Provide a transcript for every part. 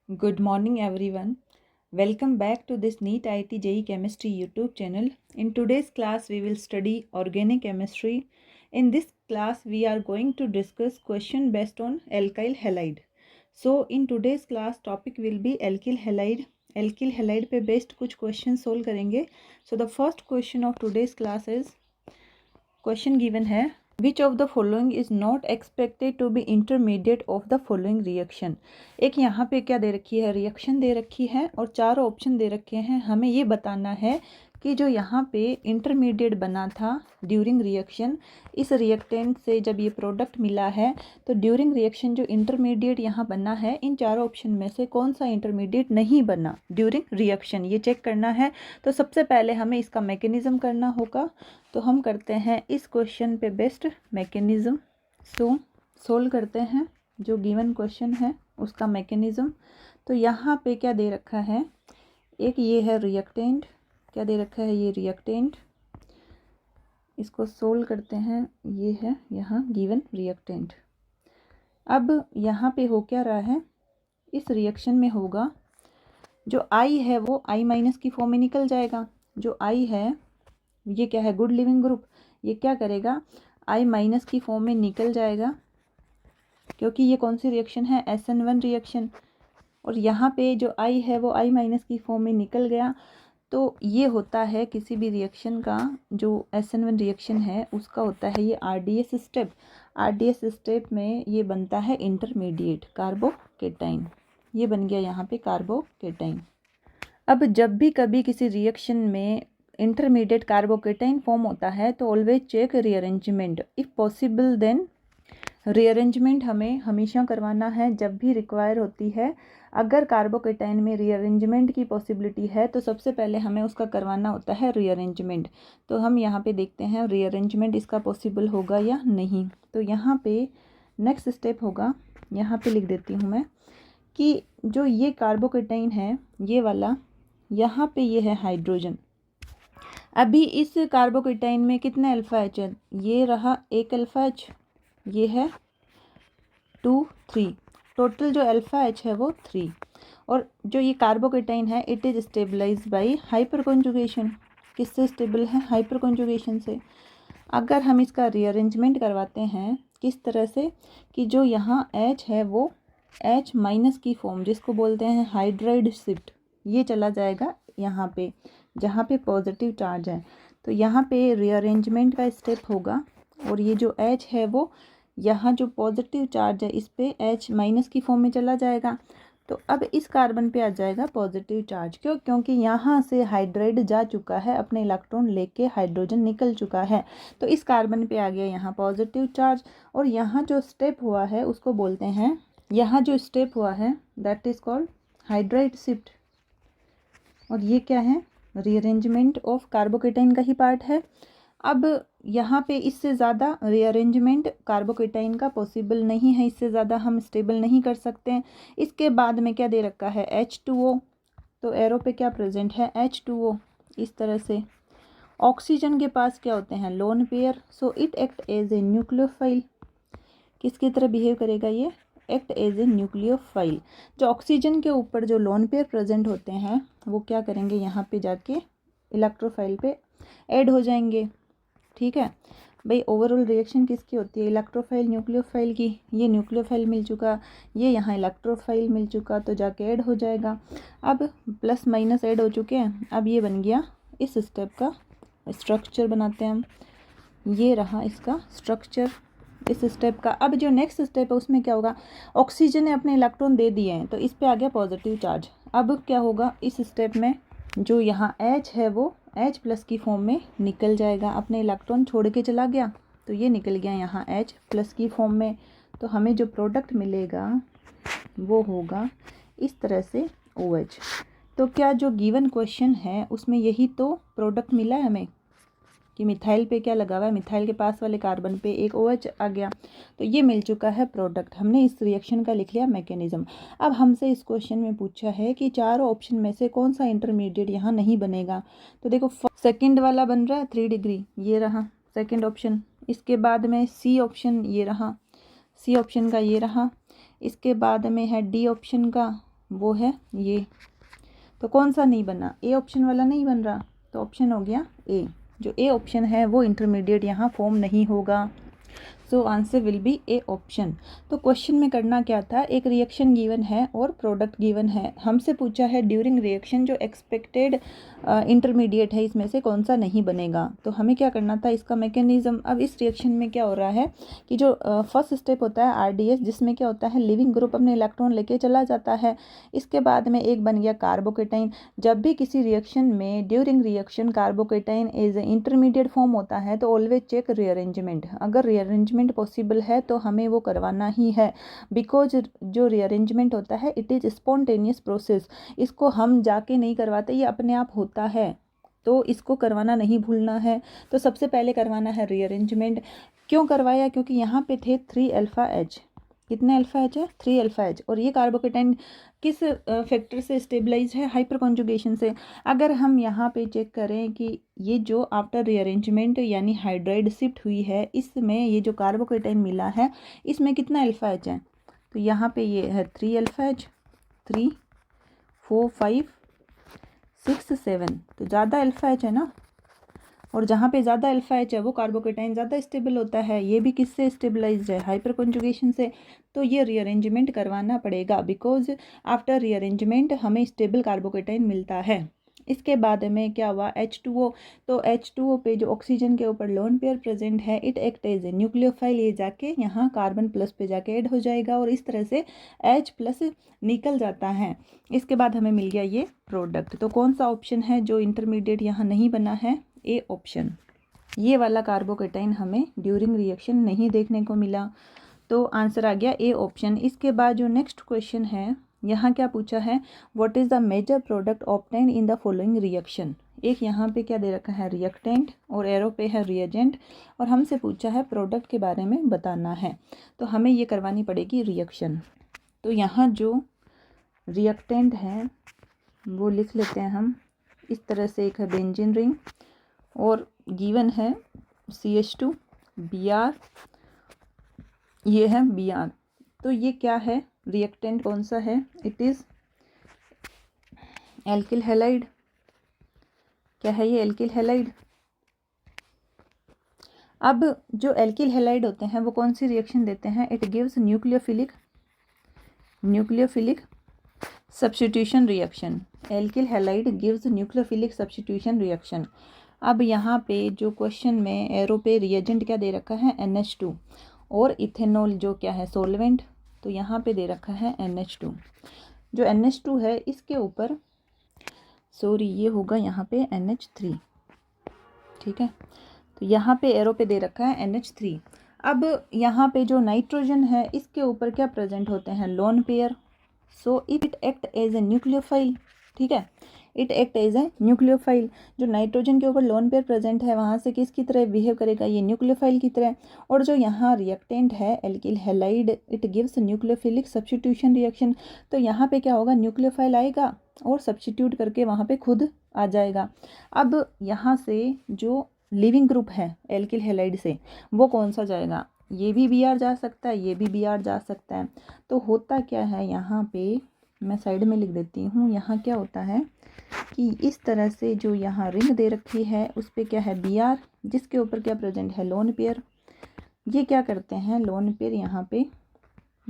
Good morning, everyone. Welcome back to this NEET IIT JEE Chemistry YouTube channel. In today's class, we will study organic chemistry. In this class, we are going to discuss question based on alkyl halide. So, in today's class, topic will be alkyl halide. Alkyl halide पे based कुछ question solve करेंगे. So, the first question of today's class is question given है which of the following is not expected to be intermediate of the following reaction. एक यहाँ पे क्या दे रखी है, रिएक्शन दे रखी है और चार ऑप्शन दे रखे हैं। हमें ये बताना है कि जो यहाँ पे इंटरमीडिएट बना था ड्यूरिंग रिएक्शन, इस रिएक्टेंट से जब ये प्रोडक्ट मिला है तो ड्यूरिंग रिएक्शन जो इंटरमीडिएट यहाँ बना है, इन चारों ऑप्शन में से कौन सा इंटरमीडिएट नहीं बना ड्यूरिंग रिएक्शन, ये चेक करना है। तो सबसे पहले हमें इसका मैकेनिज्म करना होगा। तो हम करते हैं इस क्वेश्चन पे बेस्ड मैकेनिज्म। सोल्व करते हैं जो गिवन क्वेश्चन है उसका मैकेनिज्म। तो यहाँ पे क्या दे रखा है, एक ये है रिएक्टेंट, क्या दे रखा है ये रिएक्टेंट, इसको सोल्व करते हैं। ये है यहाँ गिवन रिएक्टेंट। अब यहाँ पे हो क्या रहा है, इस रिएक्शन में होगा जो आई है वो आई माइनस की फॉर्म में निकल जाएगा। जो आई है ये क्या है, गुड लिविंग ग्रुप, ये क्या करेगा, आई माइनस की फॉर्म में निकल जाएगा, क्योंकि ये कौन सी रिएक्शन है, SN1 रिएक्शन। और यहाँ पे जो आई है वो आई माइनस की फॉर्म में निकल गया। तो ये होता है किसी भी रिएक्शन का, जो SN1 रिएक्शन है उसका होता है ये RDS स्टेप। RDS स्टेप में ये बनता है इंटरमीडिएट कार्बोकेटाइन, ये बन गया यहाँ पे कार्बोकेटाइन। अब जब भी कभी किसी रिएक्शन में इंटरमीडिएट कार्बोकेटाइन फॉर्म होता है तो always check rearrangement, if possible then rearrangement हमें हमेशा करवाना है जब भी रिक्वायर होती है। अगर कार्बोकेटाइन में रीअरेंजमेंट की पॉसिबिलिटी है तो सबसे पहले हमें उसका करवाना होता है रीअरेंजमेंट। तो हम यहाँ पे देखते हैं रीअरेंजमेंट इसका पॉसिबल होगा या नहीं। तो यहाँ पे नेक्स्ट स्टेप होगा, यहाँ पे लिख देती हूँ मैं कि जो ये कार्बोकेटाइन है ये वाला, यहाँ पे ये है हाइड्रोजन। अभी इस कार्बोकेटाइन में कितने अल्फा एच है, ये रहा एक अल्फा एच, ये है 2 3, टोटल जो अल्फा एच है वो 3। और जो ये कार्बोकेटाइन है it is stabilise by hyperconjugation. किससे स्टेबल है, हाइपर कॉन्जुगेशन से। अगर हम इसका रीअरेंजमेंट करवाते हैं किस तरह से कि जो यहाँ एच है वो एच माइनस की फॉर्म, जिसको बोलते हैं हाइड्राइड शिफ्ट, ये चला जाएगा यहाँ पे जहाँ पे पॉजिटिव चार्ज है। तो यहाँ पे रीअरेंजमेंट का स्टेप होगा और ये जो H है वो यहाँ जो पॉजिटिव चार्ज है इस पे H माइनस की फॉर्म में चला जाएगा। तो अब इस कार्बन पे आ जाएगा पॉजिटिव चार्ज, क्योंकि यहाँ से हाइड्राइड जा चुका है, अपने इलेक्ट्रॉन लेके हाइड्रोजन निकल चुका है। तो इस कार्बन पे आ गया यहाँ पॉजिटिव चार्ज। और यहाँ जो स्टेप हुआ है उसको बोलते हैं, यहाँ जो स्टेप हुआ है that is called hydride shift. और ये क्या है, रीअरेंजमेंट ऑफ कार्बोकेटाइन का ही पार्ट है। अब यहाँ पे इससे ज़्यादा रीअरेंजमेंट कार्बोकेटाइन का पॉसिबल नहीं है, इससे ज़्यादा हम स्टेबल नहीं कर सकते हैं। इसके बाद में क्या दे रखा है, H2O। तो एरो पे क्या प्रेजेंट है, H2O। इस तरह से ऑक्सीजन के पास क्या होते हैं, lone pair, so it act as a nucleophile. किसकी तरह बिहेव करेगा ये, एक्ट एज ए न्यूक्लियोफाइल। जो ऑक्सीजन के ऊपर जो लोन पेयर प्रेजेंट होते हैं वो क्या करेंगे, यहाँ पे जाके इलेक्ट्रोफाइल पे ऐड हो जाएंगे। ठीक है भाई, ओवरऑल रिएक्शन किसकी होती है, इलेक्ट्रोफाइल न्यूक्लियोफाइल की। ये न्यूक्लियोफाइल मिल चुका, ये यहाँ इलेक्ट्रोफाइल मिल चुका, तो जाके ऐड हो जाएगा। अब प्लस माइनस ऐड हो चुके हैं। अब ये बन गया इस स्टेप का स्ट्रक्चर, बनाते हैं हम। ये रहा इसका स्ट्रक्चर इस स्टेप का। अब जो नेक्स्ट स्टेप है उसमें क्या होगा, ऑक्सीजन ने अपने इलेक्ट्रॉन दे दिए हैं तो इस पे आ गया पॉजिटिव चार्ज। अब क्या होगा इस स्टेप में, जो यहाँ H है वो H प्लस की फॉर्म में निकल जाएगा, अपने इलेक्ट्रॉन छोड़ के चला गया तो ये निकल गया यहाँ H प्लस की फॉर्म में। तो हमें जो प्रोडक्ट मिलेगा वो होगा इस तरह से OH। तो क्या जो गिवन क्वेश्चन है उसमें यही तो प्रोडक्ट मिला है हमें कि मिथाइल पे क्या लगा हुआ है, मिथाइल के पास वाले कार्बन पे एक OH आ गया, तो ये मिल चुका है प्रोडक्ट। हमने इस रिएक्शन का लिख लिया मैकेनिज्म। अब हमसे इस क्वेश्चन में पूछा है कि चारों ऑप्शन में से कौन सा इंटरमीडिएट यहाँ नहीं बनेगा। तो देखो सेकंड वाला बन रहा है 3 डिग्री, ये रहा सेकंड ऑप्शन। इसके बाद में C ऑप्शन, ये रहा C ऑप्शन का, ये रहा। इसके बाद में है D ऑप्शन का वो है ये। तो कौन सा नहीं बना, ए ऑप्शन वाला नहीं बन रहा, तो ऑप्शन हो गया ए। जो ए ऑप्शन है वो इंटरमीडिएट यहाँ फॉर्म नहीं होगा। So answer will be A option. तो क्वेश्चन में करना क्या था, एक रिएक्शन गिवन है और प्रोडक्ट गिवन है, हमसे पूछा है ड्यूरिंग रिएक्शन जो एक्सपेक्टेड इंटरमीडिएट है इसमें से कौन सा नहीं बनेगा। तो हमें क्या करना था, इसका मैकेनिज्म। अब इस रिएक्शन में क्या हो रहा है कि जो फर्स्ट स्टेप होता है आरडीएस, जिसमें क्या होता है लिविंग ग्रुप अपने इलेक्ट्रॉन लेके चला जाता है, इसके बाद में एक बन गया कार्बोकेटाइन। जब भी किसी रिएक्शन में during reaction carbocation is intermediate form होता है तो ऑलवेज चेक रीअरेंजमेंट। अगर रीअरेंजमेंट पॉसिबल है तो हमें वो करवाना ही है, बिकॉज जो रीअरेंजमेंट होता है इट इज़ स्पॉन्टेनियस प्रोसेस, इसको हम जाके नहीं करवाते, ये अपने आप होता है, तो इसको करवाना नहीं भूलना है। तो सबसे पहले करवाना है रीअरेंजमेंट। क्यों करवाया, क्योंकि यहाँ पे थे 3 अल्फा एच। कितने अल्फा एच है, 3 अल्फा एच। और ये कार्बोकेटाइन किस फैक्टर से स्टेबलाइज है, हाइपर कॉन्जुगेशन से। अगर हम यहाँ पे चेक करें कि ये जो आफ्टर रीअरेंजमेंट यानी हाइड्राइड शिफ्ट हुई है, इसमें ये जो कार्बोकेटाइन मिला है इसमें कितना अल्फा एच है, तो यहाँ पे ये है 3 अल्फा एच, 3 4 5 6 7, तो ज़्यादा अल्फा एच है ना। और जहाँ पे ज़्यादा अल्फा एच है वो कार्बोकेटाइन ज़्यादा स्टेबल होता है, ये भी किससे स्टेबलाइज्ड है, हाइपर कॉन्जुगेशन से। तो ये रीअरेंजमेंट करवाना पड़ेगा, बिकॉज आफ्टर रीअरेंजमेंट हमें स्टेबल कार्बोकेटाइन मिलता है। इसके बाद में क्या हुआ, H2O। तो H2O पे जो ऑक्सीजन के ऊपर लोन पेयर प्रेजेंट है, it act as a nucleophile, ये जाके यहाँ कार्बन प्लस पे जाके ऐड हो जाएगा और इस तरह से H प्लस निकल जाता है। इसके बाद हमें मिल गया ये प्रोडक्ट। तो कौन सा ऑप्शन है जो इंटरमीडिएट यहाँ नहीं बना है, ए ऑप्शन। ये वाला कार्बोकेटाइन हमें ड्यूरिंग रिएक्शन नहीं देखने को मिला, तो आंसर आ गया ए ऑप्शन। इसके बाद जो नेक्स्ट क्वेश्चन है, यहाँ क्या पूछा है, what is the major product obtained in the following reaction. एक यहाँ पे क्या दे रखा है, रिएक्टेंट, और एरो पे है रिएजेंट, और हमसे पूछा है प्रोडक्ट के बारे में बताना है। तो हमें ये करवानी पड़ेगी रिएक्शन। तो यहाँ जो रिएक्टेंट है वो लिख लेते हैं हम इस तरह से, एक है बेंजीन रिंग और गिवन है CH2 Br, ये है Br। तो ये क्या है, रिएक्टेंट कौन सा है, इट इज़ एल्किल हैलाइड। क्या है ये, एल्किल हैलाइड। अब जो एल्किल हैलाइड होते हैं वो कौन सी रिएक्शन देते हैं, it gives nucleophilic substitution reaction. Alkyl halide gives nucleophilic substitution reaction. अब यहाँ पे जो क्वेश्चन में एरो पे रिएजेंट क्या दे रखा है, NH2, और इथेनॉल जो क्या है सॉल्वेंट, तो यहाँ पे दे रखा है NH2। जो NH2 है इसके ऊपर, सॉरी ये होगा यहाँ पे NH3, ठीक है। तो यहाँ पे एरो पे दे रखा है NH3। अब यहाँ पे जो नाइट्रोजन है इसके ऊपर क्या प्रेजेंट होते हैं, lone pair, so it act as a nucleophile, ठीक है, it act as a nucleophile. जो नाइट्रोजन के ऊपर लोन पेयर प्रेजेंट है वहाँ से किसकी तरह बिहेव करेगा, ये न्यूक्लियोफाइल की तरह। और जो यहाँ रिएक्टेंट है alkyl halide, it gives nucleophilic substitution reaction. तो यहाँ पे क्या होगा, न्यूक्लियोफाइल आएगा और सब्स्टिट्यूट करके वहाँ पे खुद आ जाएगा। अब यहाँ से जो लिविंग ग्रुप है एल्किल हैलाइड से वो कौन सा जाएगा, ये भी Br जा सकता है, ये भी Br जा सकता है। तो होता क्या है, यहाँ पे मैं साइड में लिख देती हूँ, यहाँ क्या होता है कि इस तरह से जो यहाँ रिंग दे रखी है उस पर क्या है Br, जिसके ऊपर क्या प्रेजेंट है लोन पेयर। ये क्या करते हैं, लोन पेयर यहाँ पे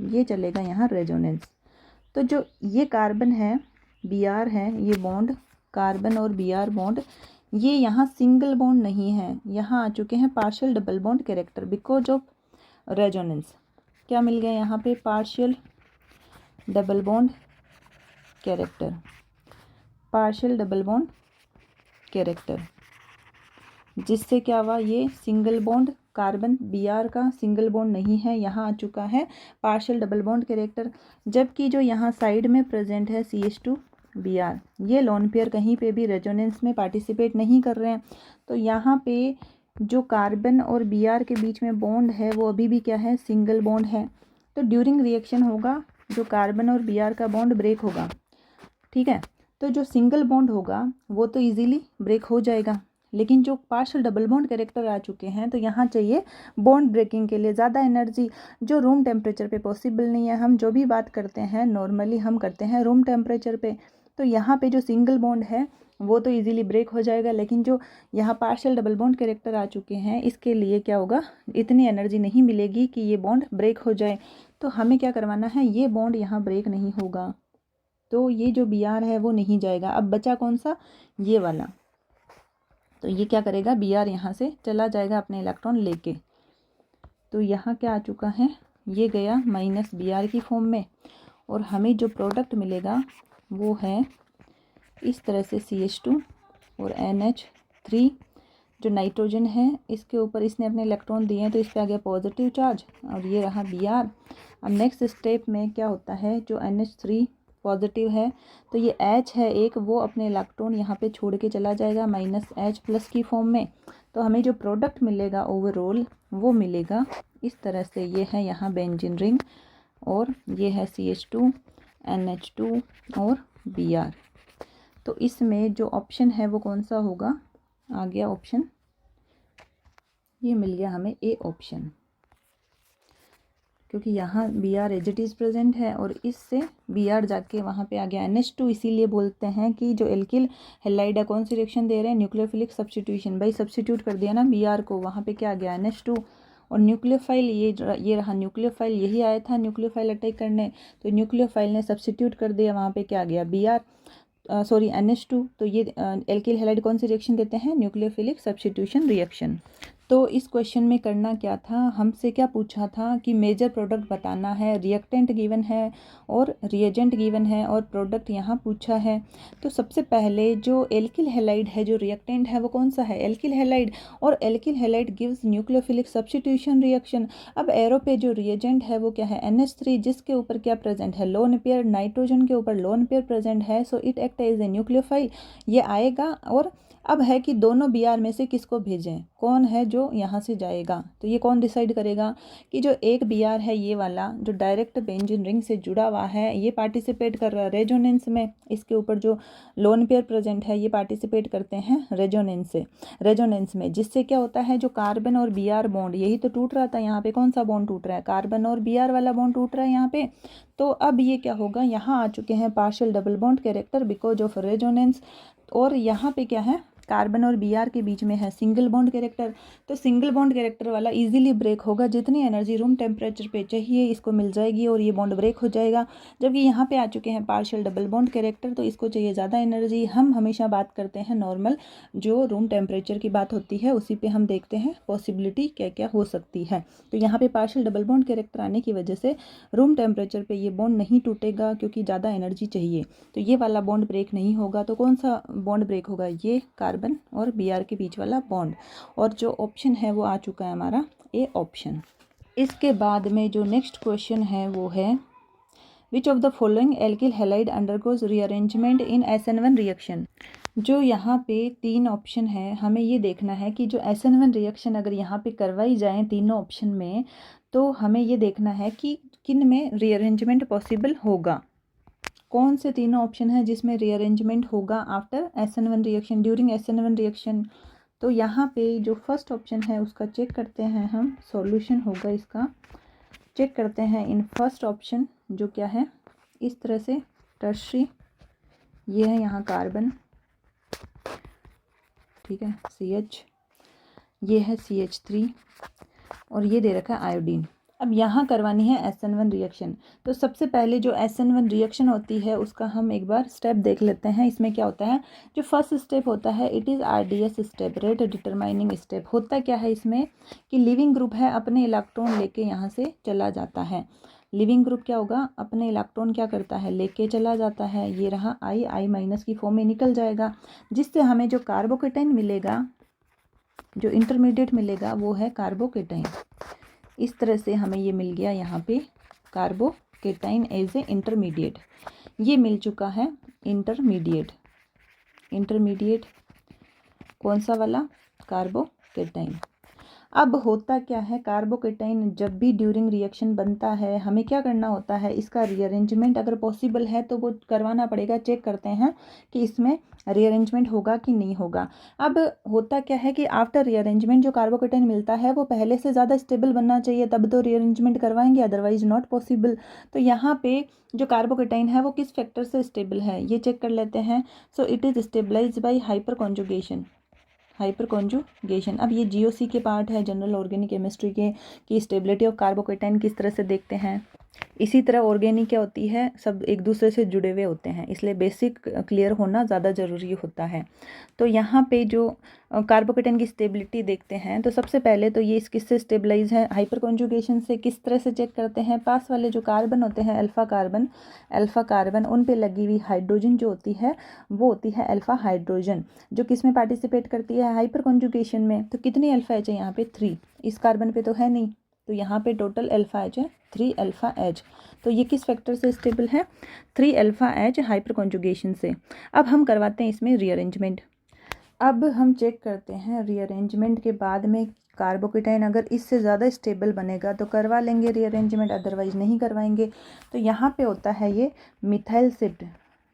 ये चलेगा यहाँ रेजोनेंस। तो जो ये कार्बन है Br है, ये बॉन्ड कार्बन और Br बॉन्ड, ये यहाँ सिंगल बॉन्ड नहीं है, यहाँ आ चुके हैं partial double bond character because of resonance. क्या मिल गया यहाँ पे, partial double bond character, partial double bond character, जिससे क्या हुआ, ये सिंगल बॉन्ड कार्बन Br का सिंगल बॉन्ड नहीं है, यहाँ आ चुका है पार्शियल डबल बॉन्ड कैरेक्टर। जबकि जो यहाँ साइड में प्रेजेंट है CH2 Br, ये लोन पेयर कहीं पे भी रेजोनेंस में पार्टिसिपेट नहीं कर रहे हैं। तो यहाँ पे जो कार्बन और Br के बीच में बॉन्ड है वो अभी भी क्या है, सिंगल बॉन्ड है। तो ड्यूरिंग रिएक्शन होगा जो कार्बन और Br का बॉन्ड ब्रेक होगा, ठीक है। तो जो सिंगल बॉन्ड होगा वो तो इजीली ब्रेक हो जाएगा, लेकिन जो पार्शियल डबल बॉन्ड कैरेक्टर आ चुके हैं तो यहाँ चाहिए बॉन्ड ब्रेकिंग के लिए ज़्यादा एनर्जी, जो रूम टेम्परेचर पे पॉसिबल नहीं है। हम जो भी बात करते हैं नॉर्मली हम करते हैं रूम टेम्परेचर पे, तो यहाँ पे जो सिंगल बॉन्ड है वो तो इजीली ब्रेक हो जाएगा, लेकिन जो यहाँ पार्शियल डबल बॉन्ड कैरेक्टर आ चुके हैं इसके लिए क्या होगा, इतनी एनर्जी नहीं मिलेगी कि ये बॉन्ड ब्रेक हो जाए। तो हमें क्या करवाना है, ये बॉन्ड यहाँ ब्रेक नहीं होगा, तो ये जो Br है वो नहीं जाएगा। अब बचा कौन सा, ये वाला, तो ये क्या करेगा, Br यहाँ से चला जाएगा अपने इलेक्ट्रॉन लेके। तो यहाँ क्या आ चुका है, ये गया माइनस Br की फॉर्म में, और हमें जो प्रोडक्ट मिलेगा वो है इस तरह से CH2 और NH3। जो नाइट्रोजन है इसके ऊपर इसने अपने इलेक्ट्रॉन दिए हैं तो इस पर आ गया पॉजिटिव चार्ज, और ये रहा Br। अब नेक्स्ट स्टेप में क्या होता है, जो NH3 पॉजिटिव है तो ये H है एक, वो अपने इलेक्ट्रॉन यहाँ पे छोड़ के चला जाएगा माइनस H प्लस की फॉर्म में। तो हमें जो प्रोडक्ट मिलेगा ओवरऑल वो मिलेगा इस तरह से, ये है यहाँ बेंजीन रिंग, और ये है CH2 NH2 और Br। तो इसमें जो ऑप्शन है वो कौन सा होगा, आ गया ऑप्शन, ये मिल गया हमें ए ऑप्शन, क्योंकि यहाँ Br as it is present है और इससे Br जाके वहाँ पे आ गया NH2। इसीलिए बोलते हैं कि जो एल्किल हैलाइड है कौन सी रिएक्शन दे रहे हैं, न्यूक्लियोफिलिक सब्स्टिट्यूशन। भाई सब्स्टिट्यूट कर दिया ना Br को, वहाँ पे क्या आ गया NH2, और न्यूक्लियोफाइल ये रहा न्यूक्लियोफाइल, यही आया था न्यूक्लियोफाइल अटैक करने, तो न्यूक्लियोफाइल ने सब्स्टिट्यूट कर दिया, वहाँ पे क्या आ गया Br सॉरी NH2। तो ये एल्किल हैलाइड कौन सी रिएक्शन देते हैं, न्यूक्लियोफिलिक सब्स्टिट्यूशन रिएक्शन। तो इस क्वेश्चन में करना क्या था, हमसे क्या पूछा था कि मेजर प्रोडक्ट बताना है, रिएक्टेंट गिवन है और रिएजेंट गिवन है और प्रोडक्ट यहाँ पूछा है। तो सबसे पहले जो एल्किल हैलाइड है, जो रिएक्टेंट है वो कौन सा है, एल्किल हैलाइड, और alkyl halide gives nucleophilic substitution reaction. अब एरो पे जो रिएजेंट है वो क्या है NH3, जिसके ऊपर क्या प्रेजेंट है, लोन पेयर, नाइट्रोजन के ऊपर लोन पेयर प्रेजेंट है, so it act as a nucleophile, ये आएगा। और अब है कि दोनों Br में से किसको भेजें, कौन है जो यहाँ से जाएगा, तो ये कौन डिसाइड करेगा कि जो एक Br है ये वाला जो डायरेक्ट बेंजीन रिंग से जुड़ा हुआ है, ये पार्टिसिपेट कर रहा है रेजोनेंस में, इसके ऊपर जो लोन पेयर प्रेजेंट है ये पार्टिसिपेट करते हैं रेजोनेंस में, जिससे क्या होता है, जो कार्बन और Br बॉन्ड यही तो टूट रहा था, यहाँ पे कौन सा बॉन्ड टूट रहा है, कार्बन और Br वाला बॉन्ड टूट रहा है यहाँ पे। तो अब ये क्या होगा, यहाँ आ चुके हैं partial double bond character because of resonance, और यहाँ पे क्या है, कार्बन और Br के बीच में है सिंगल बॉन्ड कैरेक्टर। तो सिंगल बॉन्ड कैरेक्टर वाला इजीली ब्रेक होगा, जितनी एनर्जी रूम टेम्परेचर पे चाहिए इसको मिल जाएगी और ये बॉन्ड ब्रेक हो जाएगा। जबकि यहाँ पे आ चुके हैं पार्शियल डबल बॉन्ड कैरेक्टर, तो इसको चाहिए ज़्यादा एनर्जी। हम हमेशा बात करते हैं नॉर्मल जो रूम टेम्परेचर की बात होती है उसी पे हम देखते हैं पॉसिबिलिटी क्या क्या हो सकती है। तो यहाँ पे पार्शियल डबल बॉन्ड कैरेक्टर आने की वजह से रूम टेम्परेचर पे ये बॉन्ड नहीं टूटेगा क्योंकि ज़्यादा एनर्जी चाहिए, तो ये वाला बॉन्ड ब्रेक नहीं होगा। तो कौन सा बॉन्ड ब्रेक होगा, ये कार्बन और Br के बीच वाला बॉन्ड, और जो ऑप्शन है वो आ चुका है हमारा ए ऑप्शन। इसके बाद में जो नेक्स्ट क्वेश्चन है वो है which of the following alkyl halide undergoes rearrangement in SN1 reaction. जो यहाँ पे 3 ऑप्शन है, हमें ये देखना है कि जो SN1 रिएक्शन अगर यहाँ पे करवाई जाए तीनों ऑप्शन में, तो हमें ये देखना है कि किन में रीअरेंजमेंट पॉसिबल होगा, कौन से तीनों ऑप्शन है जिसमें रीअरेंजमेंट होगा after SN1 reaction, during SN1 reaction. तो यहाँ पे जो फर्स्ट ऑप्शन है उसका चेक करते हैं हम, सॉल्यूशन होगा इसका, चेक करते हैं इन फर्स्ट ऑप्शन जो क्या है इस तरह से टर्शरी, ये है यहाँ कार्बन, ठीक है CH, ये है CH3 और ये दे रखा है आयोडीन। अब यहाँ करवानी है SN1 रिएक्शन। तो सबसे पहले जो SN1 रिएक्शन होती है उसका हम एक बार स्टेप देख लेते हैं। इसमें क्या होता है, जो फर्स्ट स्टेप होता है it is RDS step, rate determining step. होता क्या है इसमें कि लिविंग ग्रुप है अपने इलेक्ट्रॉन लेके यहाँ से चला जाता है। लिविंग ग्रुप क्या होगा, अपने इलेक्ट्रॉन क्या करता है, लेके चला जाता है, ये रहा I माइनस की फॉर्म में निकल जाएगा, जिससे हमें जो कार्बोकेटाइन मिलेगा, जो इंटरमीडिएट मिलेगा वो है कार्बोकेटाइन। इस तरह से हमें ये मिल गया यहाँ पे कार्बोकेटाइन एज ए इंटरमीडिएट, ये मिल चुका है इंटरमीडिएट कौन सा वाला, कार्बोकेटाइन। अब होता क्या है, कार्बोकेटाइन जब भी ड्यूरिंग रिएक्शन बनता है हमें क्या करना होता है, इसका रीअरेंजमेंट अगर पॉसिबल है तो वो करवाना पड़ेगा। चेक करते हैं कि इसमें रीअरेंजमेंट होगा कि नहीं होगा। अब होता क्या है कि आफ्टर रीअरेंजमेंट जो कार्बोकेटाइन मिलता है वो पहले से ज़्यादा स्टेबल बनना चाहिए, तब तो रीअरेंजमेंट करवाएंगे, अदरवाइज नॉट पॉसिबल। तो यहाँ पे जो कार्बोकेटाइन है वो किस फैक्टर से स्टेबल है ये चेक कर लेते हैं। So it is stabilize by hyperconjugation. Hyperconjugation, अब ये जीओसी के पार्ट है जनरल ऑर्गेनिक केमिस्ट्री के, कि स्टेबिलिटी ऑफ कार्बोकेटाइन किस तरह से देखते हैं। इसी तरह ऑर्गेनिक क्या होती है, सब एक दूसरे से जुड़े हुए होते हैं, इसलिए बेसिक क्लियर होना ज़्यादा ज़रूरी होता है। तो यहाँ पे जो कार्बोकेटाइन की स्टेबिलिटी देखते हैं, तो सबसे पहले तो ये किससे स्टेबलाइज है, हाइपर कॉन्जुगेशन से। किस तरह से चेक करते हैं, पास वाले जो कार्बन होते हैं अल्फा कार्बन उन पे लगी हुई हाइड्रोजन जो होती है वो होती है अल्फा हाइड्रोजन, जो किस में पार्टिसिपेट करती है, हाइपर कॉन्जुगेशन में। तो कितनी अल्फा एच है यहाँ पे, 3। इस कार्बन पे तो है नहीं, तो यहाँ पे टोटल अल्फा एच है 3 अल्फा एच। तो ये किस फैक्टर से स्टेबल है, 3 अल्फा एच हाइपर कॉन्जुगेशन से। अब हम करवाते हैं इसमें रीअरेंजमेंट। अब हम चेक करते हैं रीअरेंजमेंट के बाद में कार्बोकेटाइन अगर इससे ज़्यादा स्टेबल बनेगा तो करवा लेंगे रीअरेंजमेंट, अदरवाइज नहीं करवाएंगे। तो यहाँ पे होता है ये मिथाइल शिफ्ट,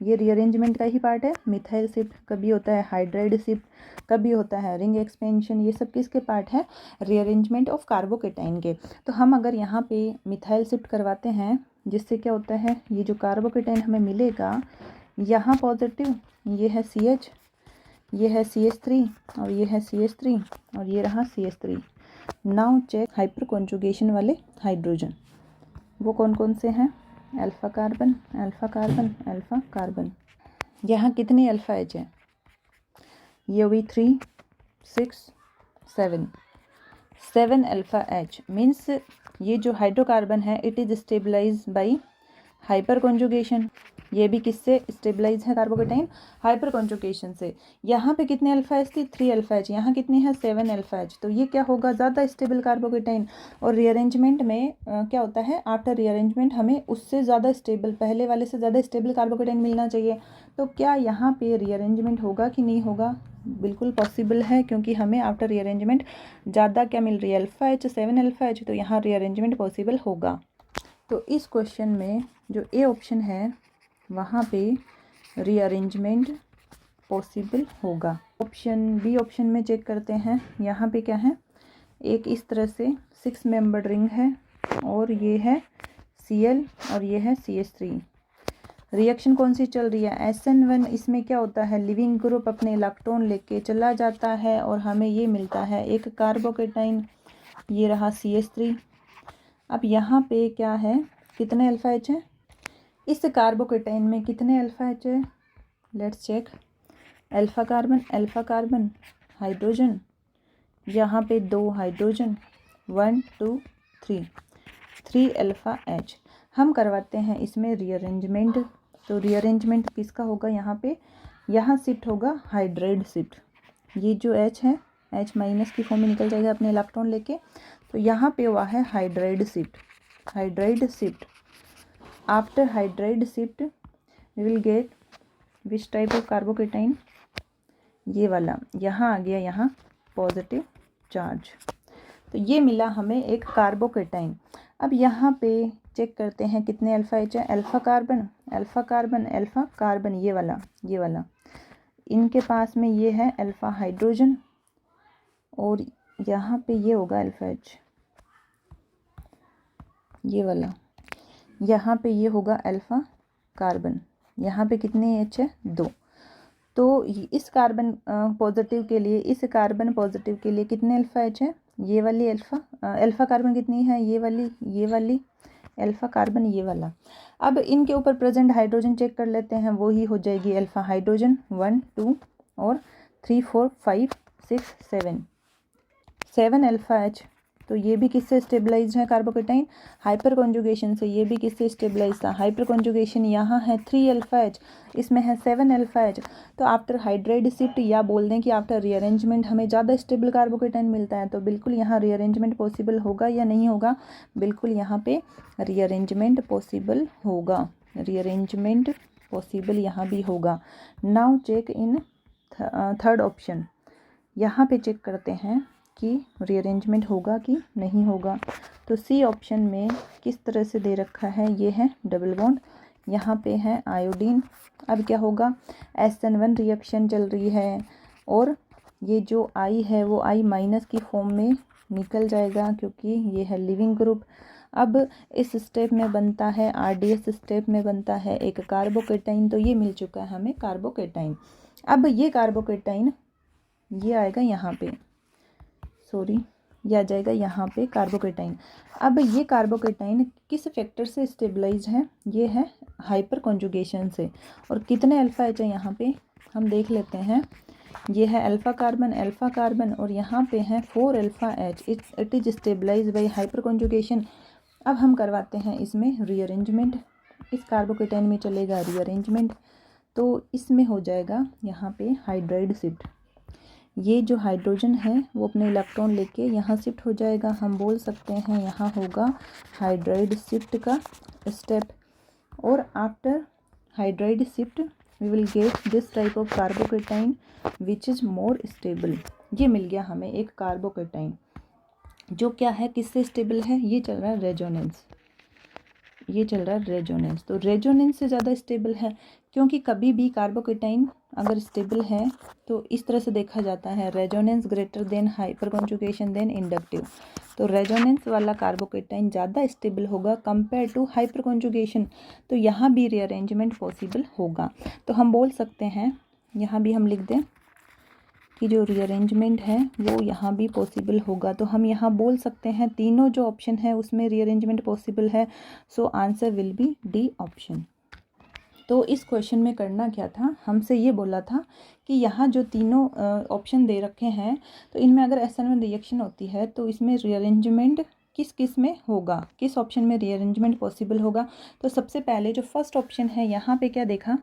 ये रीअरेंजमेंट का ही पार्ट है। मिथाइल शिफ्ट कभी होता है हाइड्राइड शिफ्ट, कभी होता है रिंग एक्सपेंशन, ये सब किसके पार्ट है, रीअरेंजमेंट ऑफ कार्बोकेटाइन के। तो हम अगर यहाँ पे मिथाइल शिफ्ट करवाते हैं, जिससे क्या होता है, ये जो कार्बोकेटाइन हमें मिलेगा यहाँ पॉजिटिव, ये है CH, ये है CH3 और ये है CH3 और ये रहा CH3। Now check hyperconjugation वाले हाइड्रोजन, वो कौन कौन से हैं, alpha carbon alpha carbon alpha carbon. यहाँ कितनी अल्फा एच है, ये हुई 3 6 7 7 अल्फा एच। मीन्स ये जो हाइड्रोकार्बन है it is stabilize by hyperconjugation. ये भी किससे स्टेबलाइज है कार्बोकेटाइन, हाइपर कॉन्जुगेशन से। यहाँ पे कितने अल्फा एच थी, 3 अल्फा एच, यहाँ कितनी है 7 अल्फा एच। तो ये क्या होगा, ज़्यादा स्टेबल कार्बोकेटाइन। और रीअरेंजमेंट में क्या होता है, आफ्टर रीअरेंजमेंट हमें उससे ज़्यादा स्टेबल, पहले वाले से ज़्यादा स्टेबल कार्बोकेटाइन मिलना चाहिए। तो क्या यहाँ पे रीअरेंजमेंट होगा कि नहीं होगा, बिल्कुल पॉसिबल है, क्योंकि हमें आफ्टर रीअरेंजमेंट ज़्यादा क्या मिल रही है, अल्फा एच 7 अल्फा एच, तो यहाँ रीअरेंजमेंट पॉसिबल होगा। तो इस क्वेश्चन में जो ए ऑप्शन है वहाँ पे रीअरेंजमेंट पॉसिबल होगा। बी ऑप्शन में चेक करते हैं, यहाँ पे क्या है, एक इस तरह से 6 मेंबर्ड रिंग है और ये है Cl और ये है CH3। रिएक्शन कौन सी चल रही है, SN1। इसमें क्या होता है, लिविंग ग्रुप अपने इलेक्ट्रॉन लेके चला जाता है और हमें ये मिलता है एक कार्बोकेटाइन, ये रहा CH3। अब यहाँ पे क्या है, कितने अल्फा एच है, इस कार्बोकेटाइन में कितने अल्फा एच है, let's check. Alpha carbon hydrogen, यहाँ पे 2 हाइड्रोजन, 1 2 3 अल्फा एच। हम करवाते हैं इसमें रीअरेंजमेंट। तो रीअरेंजमेंट किसका होगा, यहाँ पे यहाँ शिफ्ट होगा हाइड्राइड शिफ्ट। ये जो H है H माइनस की फॉर्म में निकल जाएगा अपने इलेक्ट्रॉन लेके, तो यहाँ पे हुआ है hydride shift. After hydride shift we will get which type of carbocation, ये वाला, यहाँ आ गया यहाँ पॉजिटिव चार्ज। तो ये मिला हमें एक कार्बोकेटाइन। अब यहाँ पे चेक करते हैं कितने अल्फा एच है, अल्फा कार्बन ये वाला, इनके पास में ये है अल्फा हाइड्रोजन और यहाँ पे ये होगा अल्फा एच, ये वाला, यहाँ पे ये होगा अल्फा कार्बन, यहाँ पे कितने एच है 2। तो इस कार्बन पॉजिटिव के लिए, इस कार्बन पॉजिटिव के लिए कितने अल्फा एच है, ये वाली अल्फा कार्बन कितनी है, ये वाली अल्फा कार्बन ये वाला। अब इनके ऊपर प्रेजेंट हाइड्रोजन चेक कर लेते हैं, वो ही हो जाएगी अल्फा हाइड्रोजन 1 2 और 3 4 5 6 7 अल्फा एच। तो ये भी किससे स्टेबलाइज है कार्बोकेटाइन, हाइपर कॉन्जुगेशन से। ये भी किससे स्टेबलाइज था, हाइपर कॉन्जुगेशन, यहाँ है 3 अल्फा एच, इसमें है 7 अल्फा एच। तो आफ्टर हाइड्राइड शिफ्ट या बोल दें कि आफ्टर रीअरेंजमेंट हमें ज़्यादा स्टेबल कार्बोकेटाइन मिलता है। तो बिल्कुल यहाँ रीअरेंजमेंट पॉसिबल होगा या नहीं होगा, बिल्कुल यहाँ पे रीअरेंजमेंट पॉसिबल होगा, रीअरेंजमेंट पॉसिबल यहाँ भी होगा। Now check in third option, यहाँ पे चेक करते हैं कि रीअरेंजमेंट होगा कि नहीं होगा। तो सी ऑप्शन में किस तरह से दे रखा है, ये है डबल बॉन्ड, यहाँ पे है आयोडीन। अब क्या होगा, SN1 रिएक्शन चल रही है और ये जो I है वो I माइनस की फॉर्म में निकल जाएगा क्योंकि ये है लिविंग ग्रुप। अब इस स्टेप में बनता है, RDS स्टेप में बनता है एक कार्बोकेटाइन। तो ये मिल चुका है हमें कार्बोकेटाइन। अब ये कार्बोकेटाइन ये आएगा यहाँ पे, सॉरी ये आ जाएगा यहाँ पे कार्बोकेटाइन। अब ये कार्बोकेटाइन किस फैक्टर से स्टेबलाइज है, ये है हाइपर कॉन्जुगेशन से। और कितने अल्फा एच है यहाँ पे हम देख लेते हैं। ये है अल्फा कार्बन और यहाँ पे है 4 alpha H. It is stabilize by hyperconjugation. अब हम करवाते हैं इसमें रीअरेंजमेंट, इस कार्बोकेटाइन में चलेगा रीअरेंजमेंट। तो इसमें हो जाएगा यहाँ पे हाइड्राइड शिफ्ट। ये जो हाइड्रोजन है वो अपने इलेक्ट्रॉन लेके यहाँ शिफ्ट हो जाएगा। हम बोल सकते हैं यहाँ होगा हाइड्राइड शिफ्ट का स्टेप। और after hydride shift we will get this type of carbocation which is more stable. ये मिल गया हमें एक कार्बोकेटाइन जो क्या है, किससे स्टेबल है, ये चल रहा है रेजोनेंस, ये चल रहा है रेजोनेंस। तो रेजोनेंस से ज़्यादा स्टेबल है क्योंकि कभी भी कार्बोकेटाइन अगर स्टेबल है तो इस तरह से देखा जाता है, resonance greater than hyperconjugation than inductive. तो रेजोनेंस वाला कार्बोकेटाइन ज़्यादा स्टेबल होगा कंपेयर टू हाइपर कॉन्जुगेशन। तो यहाँ भी रीअरेंजमेंट पॉसिबल होगा। तो हम बोल सकते हैं, यहाँ भी हम लिख दें कि जो रीअरेंजमेंट है वो यहाँ भी पॉसिबल होगा। तो हम यहाँ बोल सकते हैं तीनों जो ऑप्शन है उसमें रीअरेंजमेंट पॉसिबल है। So answer will be D option. तो इस क्वेश्चन में करना क्या था, हमसे ये बोला था कि यहाँ जो तीनों ऑप्शन दे रखे हैं तो इनमें अगर SN1 रिएक्शन होती है तो इसमें रीअरेंजमेंट किस किस में होगा, किस ऑप्शन में रीअरेंजमेंट पॉसिबल होगा। तो सबसे पहले जो फर्स्ट ऑप्शन है यहाँ पे क्या देखा,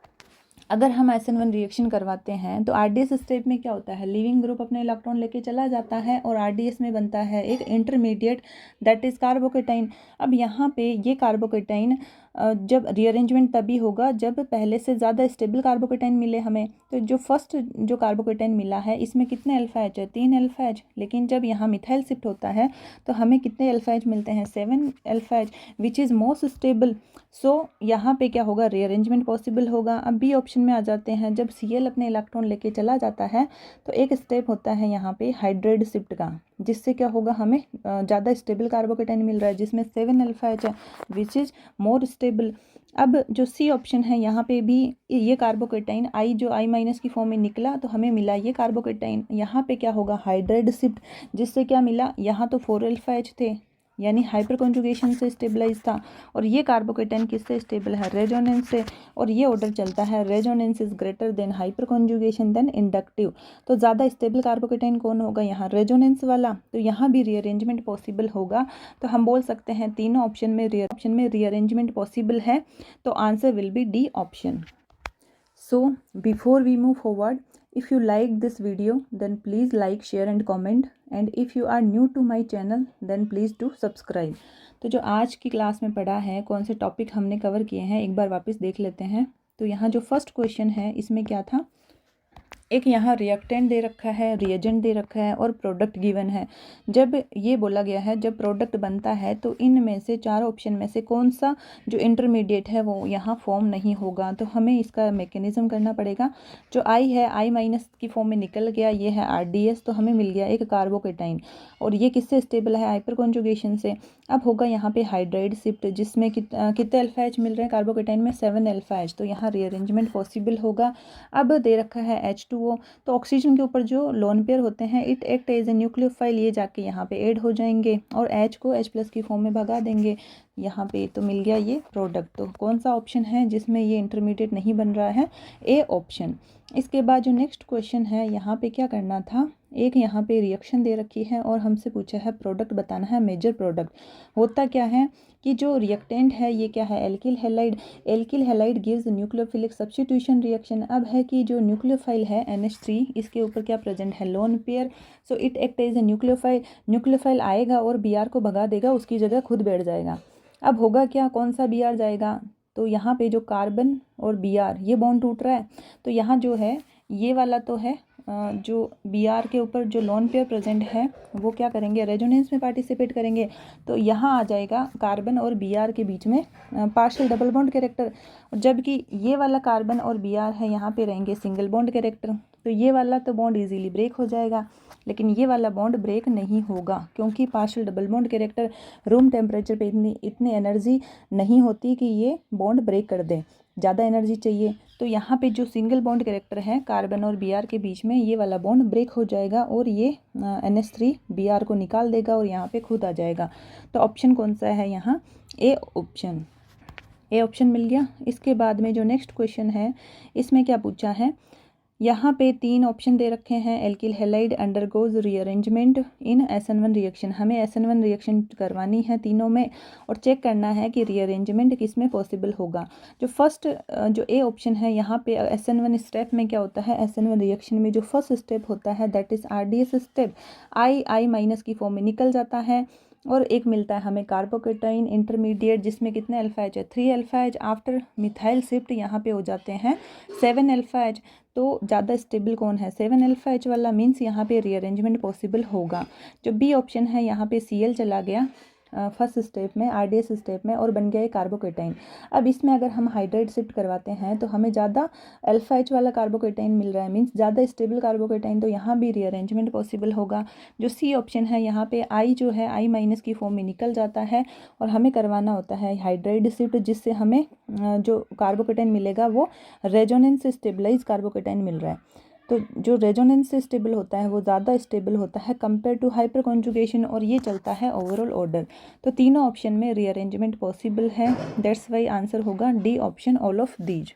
अगर हम SN1 रिएक्शन करवाते हैं तो RDS स्टेप में क्या होता है, लिविंग ग्रुप अपने इलेक्ट्रॉन लेके चला जाता है और RDS में बनता है एक इंटरमीडिएट दैट इज़ कार्बोकेटाइन। अब यहाँ पे ये कार्बोकेटाइन जब रीअरेंजमेंट तभी होगा जब पहले से ज़्यादा स्टेबल कार्बोकेटाइन मिले हमें। तो जो फर्स्ट जो कार्बोकेटाइन मिला है इसमें कितने अल्फा एच है, 3 अल्फा एच। लेकिन जब यहाँ मिथाइल शिफ्ट होता है तो हमें कितने अल्फा एच मिलते हैं, 7 alpha H which is most stable. So यहाँ पे क्या होगा, रीअरेंजमेंट पॉसिबल होगा। अब बी ऑप्शन में आ जाते हैं, जब Cl अपने इलेक्ट्रॉन लेके चला जाता है तो एक स्टेप होता है यहाँ पे हाइड्राइड शिफ्ट का, जिससे क्या होगा हमें ज़्यादा स्टेबल कार्बोकेटाइन मिल रहा है जिसमें 7 अल्फा एच है विच इज़ मोर स्टेबल। अब जो सी ऑप्शन है यहाँ पे भी ये कार्बोकेटाइन I जो I माइनस की फॉर्म में निकला तो हमें मिला ये कार्बोकेटाइन। यहाँ पे क्या होगा हाइड्राइड शिफ्ट, जिससे क्या मिला, यहाँ तो 4 अल्फा एच थे यानी हाइपर कॉन्जुगेशन से स्टेबलाइज था। और ये कार्बोकेटाइन किससे स्टेबल है, रेजोनेंस से। और ये ऑर्डर चलता है resonance is greater than hyperconjugation than inductive. तो ज़्यादा स्टेबल कार्बोकेटाइन कौन होगा, यहाँ रेजोनेंस वाला। तो यहाँ भी रीअरेंजमेंट पॉसिबल होगा। तो हम बोल सकते हैं तीनों ऑप्शन में रीअरेंजमेंट पॉसिबल है। तो answer will be D option. So before we move forward, if you like this video then please like, share and comment, and if you are new to my channel then please do subscribe। तो जो आज की class में पढ़ा है, कौन से topic हमने कवर किए हैं एक बार वापस देख लेते हैं। तो यहाँ जो फर्स्ट क्वेश्चन है इसमें क्या था, एक यहाँ रिएक्टेंट दे रखा है, रिएजेंट दे रखा है और प्रोडक्ट गिवन है। जब ये बोला गया है जब प्रोडक्ट बनता है तो इनमें से चार ऑप्शन में से कौन सा जो इंटरमीडिएट है वो यहाँ फॉर्म नहीं होगा। तो हमें इसका मैकेनिज्म करना पड़ेगा। जो आई है I माइनस की फॉर्म में निकल गया, ये है RDS, तो हमें मिल गया एक कार्बोकेटाइन। और ये किससे स्टेबल है, हाइपर कॉन्जुगेशन से। अब होगा यहाँ पे हाइड्राइड शिफ्ट, जिसमें कितने अल्फा एच मिल रहे हैं कार्बोकेटाइन में, 7 अल्फा एच। तो यहाँ रीअरेंजमेंट पॉसिबल होगा। अब दे रखा है H2O, तो ऑक्सीजन के ऊपर जो लोन पेयर होते हैं it act as a nucleophile, ये जाके यहाँ पे ऐड हो जाएंगे और H को H+ की फॉर्म में भगा देंगे यहाँ पे। तो मिल गया ये प्रोडक्ट। तो कौन सा ऑप्शन है जिसमें ये इंटरमीडिएट नहीं बन रहा है, ए ऑप्शन। इसके बाद जो नेक्स्ट क्वेश्चन है यहाँ पे क्या करना था, एक यहाँ पे रिएक्शन दे रखी है और हमसे पूछा है प्रोडक्ट बताना है, मेजर प्रोडक्ट। होता क्या है कि जो रिएक्टेंट है ये क्या है, alkyl halide. Alkyl halide gives nucleophilic substitution reaction. अब है कि जो न्यूक्लियोफाइल है NH3, इसके ऊपर क्या प्रेजेंट है, lone pair. So it act as a nucleophile. Nucleophile आएगा और Br को भगा देगा, उसकी जगह खुद बैठ जाएगा। अब होगा क्या, कौन सा Br जाएगा, तो यहाँ पे जो कार्बन और Br ये बॉन्ड टूट रहा है। तो यहाँ जो है ये वाला तो है जो Br के ऊपर जो लोन पेयर प्रेजेंट है वो क्या करेंगे, रेजोनेंस में पार्टिसिपेट करेंगे। तो यहाँ आ जाएगा कार्बन और Br के बीच में पार्शियल डबल बॉन्ड कैरेक्टर, जबकि ये वाला कार्बन और Br है यहाँ पे रहेंगे सिंगल बॉन्ड कैरेक्टर। तो ये वाला तो बॉन्ड इजीली ब्रेक हो जाएगा, लेकिन ये वाला बॉन्ड ब्रेक नहीं होगा, क्योंकि partial double bond character room temperature पे इतनी एनर्जी नहीं होती कि ये बॉन्ड ब्रेक कर दे, ज़्यादा एनर्जी चाहिए। तो यहाँ पे जो सिंगल बॉन्ड कैरेक्टर है कार्बन और Br के बीच में, ये वाला बॉन्ड ब्रेक हो जाएगा और ये NH3 Br को निकाल देगा और यहाँ पे खुद आ जाएगा। तो ऑप्शन कौन सा है यहाँ, ए ऑप्शन, ए ऑप्शन मिल गया। इसके बाद में जो नेक्स्ट क्वेश्चन है इसमें क्या पूछा है, यहाँ पे 3 ऑप्शन दे रखे हैं। एल्किल हैलाइड अंडरगोज रीअरेंजमेंट इन SN1 रिएक्शन, हमें SN1 रिएक्शन करवानी है तीनों में और चेक करना है कि रीअरेंजमेंट किस में पॉसिबल होगा। जो फर्स्ट जो ए ऑप्शन है यहाँ पे SN1 स्टेप में क्या होता है, SN1 रिएक्शन में जो फर्स्ट स्टेप होता है that is RDS step, I minus की फॉर्म में निकल जाता है और एक मिलता है हमें कार्बोकेटाइन इंटरमीडिएट, जिसमें कितने अल्फा एच है, 3 alpha H. After methyl shift यहाँ पे हो जाते हैं 7 अल्फा एच। तो ज़्यादा स्टेबल कौन है, 7 अल्फा एच वाला, मीन्स यहाँ पे रीअरेंजमेंट पॉसिबल होगा। जो बी ऑप्शन है यहाँ पे Cl चला गया फर्स्ट स्टेप में, RDS स्टेप में, और बन गया ये कार्बोकेटाइन। अब इसमें अगर हम हाइड्राइड शिफ्ट करवाते हैं तो हमें ज़्यादा अल्फा एच वाला कार्बोकेटाइन मिल रहा है, मीन्स ज़्यादा स्टेबल कार्बोकेटाइन, तो यहाँ भी रीअरेंजमेंट पॉसिबल होगा। जो सी ऑप्शन है यहाँ पे I जो है I माइनस की फॉर्म में निकल जाता है और हमें करवाना होता है हाइड्राइड शिफ्ट, जिससे हमें जो कार्बोकेटाइन मिलेगा वो रेजोनेंस से स्टेबलाइज कार्बोकेटाइन मिल रहा है। तो जो रेजोनेंस से स्टेबल होता है वो ज़्यादा स्टेबल होता है कंपेयर टू हाइपर कॉन्जुगेशन, और ये चलता है ओवरऑल ऑर्डर। तो तीनों ऑप्शन में रीअरेंजमेंट पॉसिबल है, दैट्स वाई आंसर होगा D option, all of these.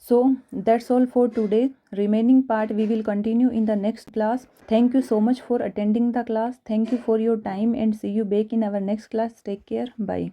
So that's all for today. Remaining part we will continue in the next class. Thank you so much for attending the class. Thank you for your time and see you back in our next class. Take care. Bye.